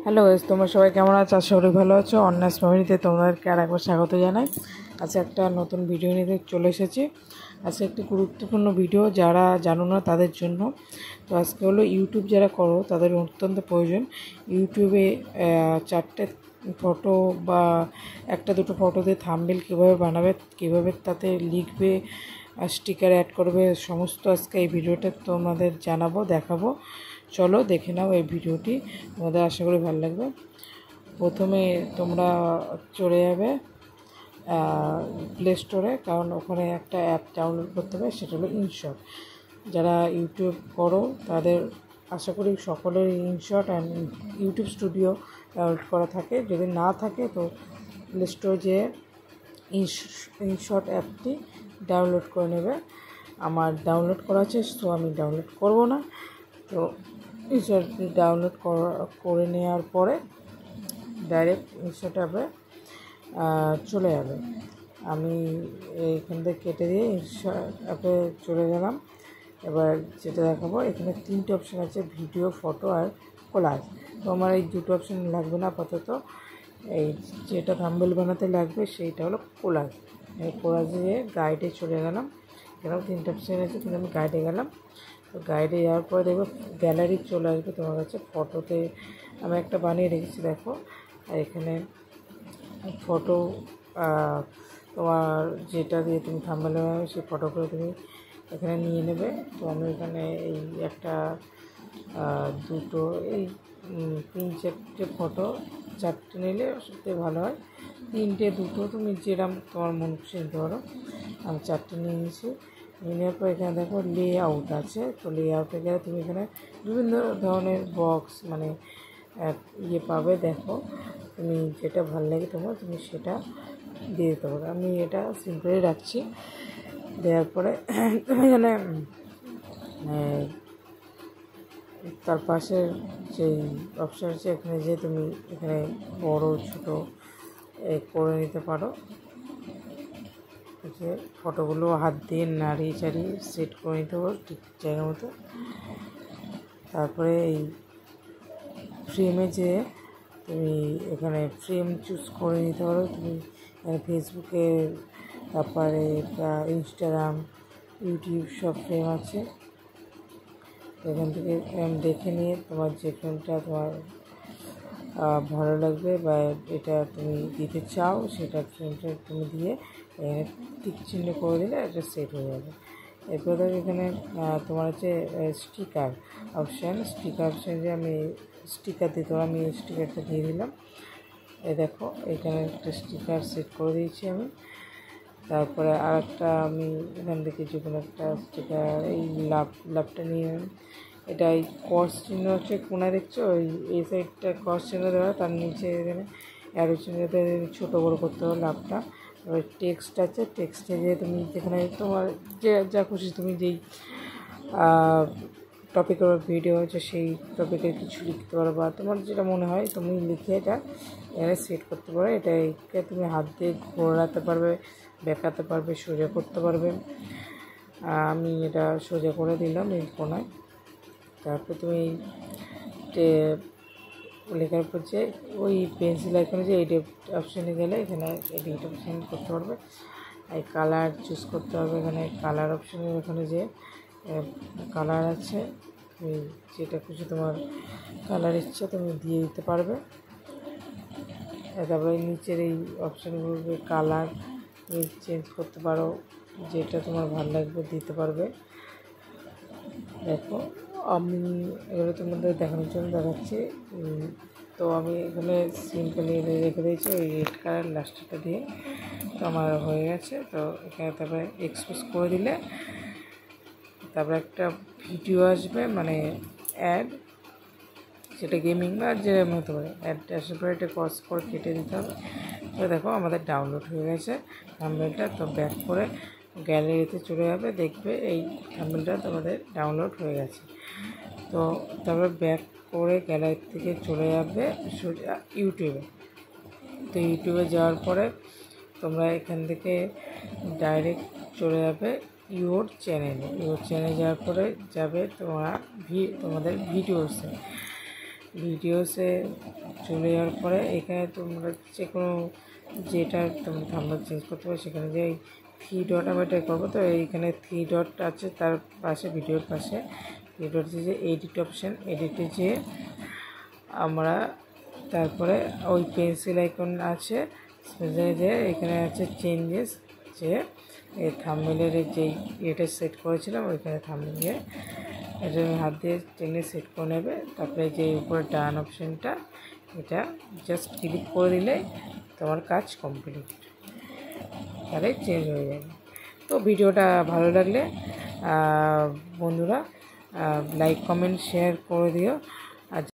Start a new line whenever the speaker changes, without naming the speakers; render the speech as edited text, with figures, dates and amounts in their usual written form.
Hello guys, তোমরা সবাই কেমন আছো? আশা করি ভালো আছো। অন্যাস ফ্যামিলিতে তোমাদেরকে আর একবার স্বাগত জানাই। আজকে একটা নতুন ভিডিও নিয়ে চলে এসেছি। আজকে একটি গুরুত্বপূর্ণ ভিডিও, যারা জানো না তাদের জন্য। তো আজকে হলো ইউটিউব যারা করো তাদের অত্যন্ত প্রয়োজন। ইউটিউবে চারটে ফটো বা একটা দুটো ফটো দিয়ে থাম্বনেল কীভাবে বানাবে, কীভাবে তাতে লিখবে, স্টিকার অ্যাড করবে, সমস্ত আজকে এই ভিডিওটা তোমাদের জানাবো, দেখাবো। চলো দেখে নাও এই ভিডিওটি, তোমাদের আশা করি ভালো লাগবে। প্রথমে তোমরা চলে যাবে প্লে স্টোরে, কারণ ওখানে একটা অ্যাপ ডাউনলোড করতে হবে, সেটা হলো ইনশট। যারা ইউটিউব করো তাদের আশা করি সকলের InShot and YouTube studio download করা থাকে। যদি না থাকে তো প্লে স্টোরে যেয়ে ইনশট অ্যাপটি ডাউনলোড করে নেবে। আমার ডাউনলোড করা আছে, তো আমি ডাউনলোড করব না। তো ইনশটটি ডাউনলোড করে নেওয়ার পরে ডাইরেক্ট ইনশট অ্যাপে চলে যাবে। আমি এখান থেকে কেটে দিয়ে ইনশট অ্যাপে চলে গেলাম। এবার যেটা দেখাবো, এখানে তিনটে অপশান আছে, ভিডিও, ফটো আর কোলাজ। তো আমার এই দুটো অপশান লাগবে না আপাতত। এই যেটা থাম্বনেল বানাতে লাগবে সেইটা হলো কোলাজ। এই কোলাজে গাইডে চলে গেলাম। এখানেও তিনটে অপশান আছে, কিন্তু আমি গাইডে গেলাম। তো গাইডে যাওয়ার পরে দেখবো গ্যালারি চলে আসবে তোমার কাছে। ফটোতে আমি একটা বানিয়ে রেখেছি, দেখো। আর এখানে ফটো তোমার যেটা দিয়ে তুমি থাম্বনেল বানাবে সেই ফটোগুলো তুমি এখানে নিয়ে নেবে। তো আমি এখানে এই একটা দুটো এই তিন চারটে ফটো, চারটে নিলে সবথেকে ভালো হয়। তিনটে দুটো তুমি যেরকম তোমার মন খুশি নিতে পারো। আমি চারটে নিয়ে নিয়েছি। নেওয়ার পর এখানে দেখো লে আউট আছে। তো লে আউটে গেলে তুমি এখানে বিভিন্ন ধরনের বক্স মানে পাবে। দেখো তুমি যেটা ভালো লাগে তোমার, তুমি সেটা দিয়ে দিতে পারো। আমি এটা সিম্পলি রাখছি। দেওয়ার পরে তুমি এখানে তার পাশে যেই অপশান আছে এখানে যে তুমি এখানে বড় ছোটো করে নিতে পারো। যে ফটোগুলো হাত দিয়ে নাড়িয়ে চাড়িয়ে সেট করে নিতে পারো ঠিক জায়গা মতো। তারপরে এই ফ্রেমে যে তুমি এখানে ফ্রেম চুজ করে নিতে পারো। তুমি ফেসবুকে, তারপরে ইনস্টাগ্রাম, ইউটিউব সব ফ্রেম আছে। এখান থেকে দেখে নিয়ে তোমার যে ফ্রেমটা তোমার ভালো লাগবে বা এটা তুমি দিতে চাও, সেটা ফ্রেমটা তুমি দিয়ে এখানে টিক চিহ্ন করে দিলে এটা সেট হয়ে যাবে। এরপর দেখো এখানে তোমার হচ্ছে স্টিকার অপশান। স্টিকার অপশান যে আমি স্টিকার দিতে পারো, আমি এই স্টিকারটা দিয়ে দিলাম। এই দেখো এখানে একটা স্টিকার সেট করে দিয়েছি আমি। তারপরে আর একটা আমি এখান থেকে যে কোনো একটা স্টিকার, এই লাভটা নিয়ে এটা এই ক্রস চিহ্ন হচ্ছে কোনায় দেখছো, ওই এই সাইডটা ক্রস চিহ্ন দেওয়া, তার নিচে এখানে অ্যারো চিহ্নতে ছোটো বড়ো করতে হবে লাভটা। এবার টেক্সট আছে, টেক্সটে যে তুমি যেখানে তোমার যে যা খুশি তুমি যেই টপিকের ভিডিও হচ্ছে সেই টপিকের কিছু লিখতে পারো, বা তোমার যেটা মনে হয় তুমি লিখে এটা এখানে সেট করতে পারো। এটাকে তুমি হাত দিয়ে ঘোরাতে পারবে, বেঁকাতে পারবে, সোজা করতে পারবে। আমি এটা সোজা করে দিলাম এই কোনায়। তারপর তুমি লেখার পর যে ওই পেন্সিল আইকনে যে এডিট অপশানে গেলে এখানে এডিট অপশান করতে পারবে। এই কালার চুজ করতে হবে, এখানে কালার অপশানে এখানে যে কালার আছে, যেটা খুশি তোমার কালার ইচ্ছা তুমি দিয়ে দিতে পারবে। তারপরে নিচের এই অপশানগুলোকে কালার চেঞ্জ করতে পারো, যেটা তোমার ভালো লাগবে দিতে পারবে। দেখো আমি এগুলো তোমাদের দেখানোর জন্য দেখাচ্ছি। তো আমি এখানে সিম্পলি রেখে দিয়েছি ওই রেড কালার লাস্টটা দিয়ে। তো আমার হয়ে গেছে। তো এখানে তারপরে এক্সপোজ করে দিলে তারপরে একটা ভিডিও আসবে, মানে অ্যাড, সেটা গেমিং বা যেরকম হতে পারে। অ্যাডটা আসার পরে এটা ক্রস করে কেটে দিতে হবে। তো দেখো আমাদের ডাউনলোড হয়ে গেছে থাম্বনেলটা। তো ব্যাক করে গ্যালারিতে চলে যাবে, দেখবে এই থাম্বনেলটা তোমাদের ডাউনলোড হয়ে গেছে। তো তারপরে ব্যাক করে গ্যালারি থেকে চলে যাবে সোজা ইউটিউবে। তো ইউটিউবে যাওয়ার পরে তোমরা এখান থেকে ডাইরেক্ট চলে যাবে ইউর চ্যানেলে। ইউর চ্যানেলে যাওয়ার পরে যাবে তোমাদের ভিডিওসে। ভিডিওসে চলে যাওয়ার পরে এখানে তোমরা যে কোনো যেটা তোমরা থাম্বনেল চেঞ্জ করতে পারো, সেখানে যে থ্রি ডট আমি এটা করবো, তো এইখানে থ্রি ডট আছে, তার পাশে ভিডিওর পাশে থ্রি ডট আছে যে এডিট অপশান, এডিটে যে আমরা তারপরে ওই পেন্সিল আইকন আছে যে এখানে আছে চেঞ্জেস, যে এই থাম্বনেলের যেই এটা সেট করেছিলাম ওইখানে থাম্বনেলে এটা হাত দিয়ে টেনে সেট করে নেবে। তারপরে যে উপরে ডান অপশানটা এটা জাস্ট ক্লিক করে দিলে তোমার কাজ কমপ্লিট, তাহলে চেঞ্জ হয়ে যাবে। তো ভিডিওটা ভালো লাগলে বন্ধুরা লাইক কমেন্ট শেয়ার করে দিও।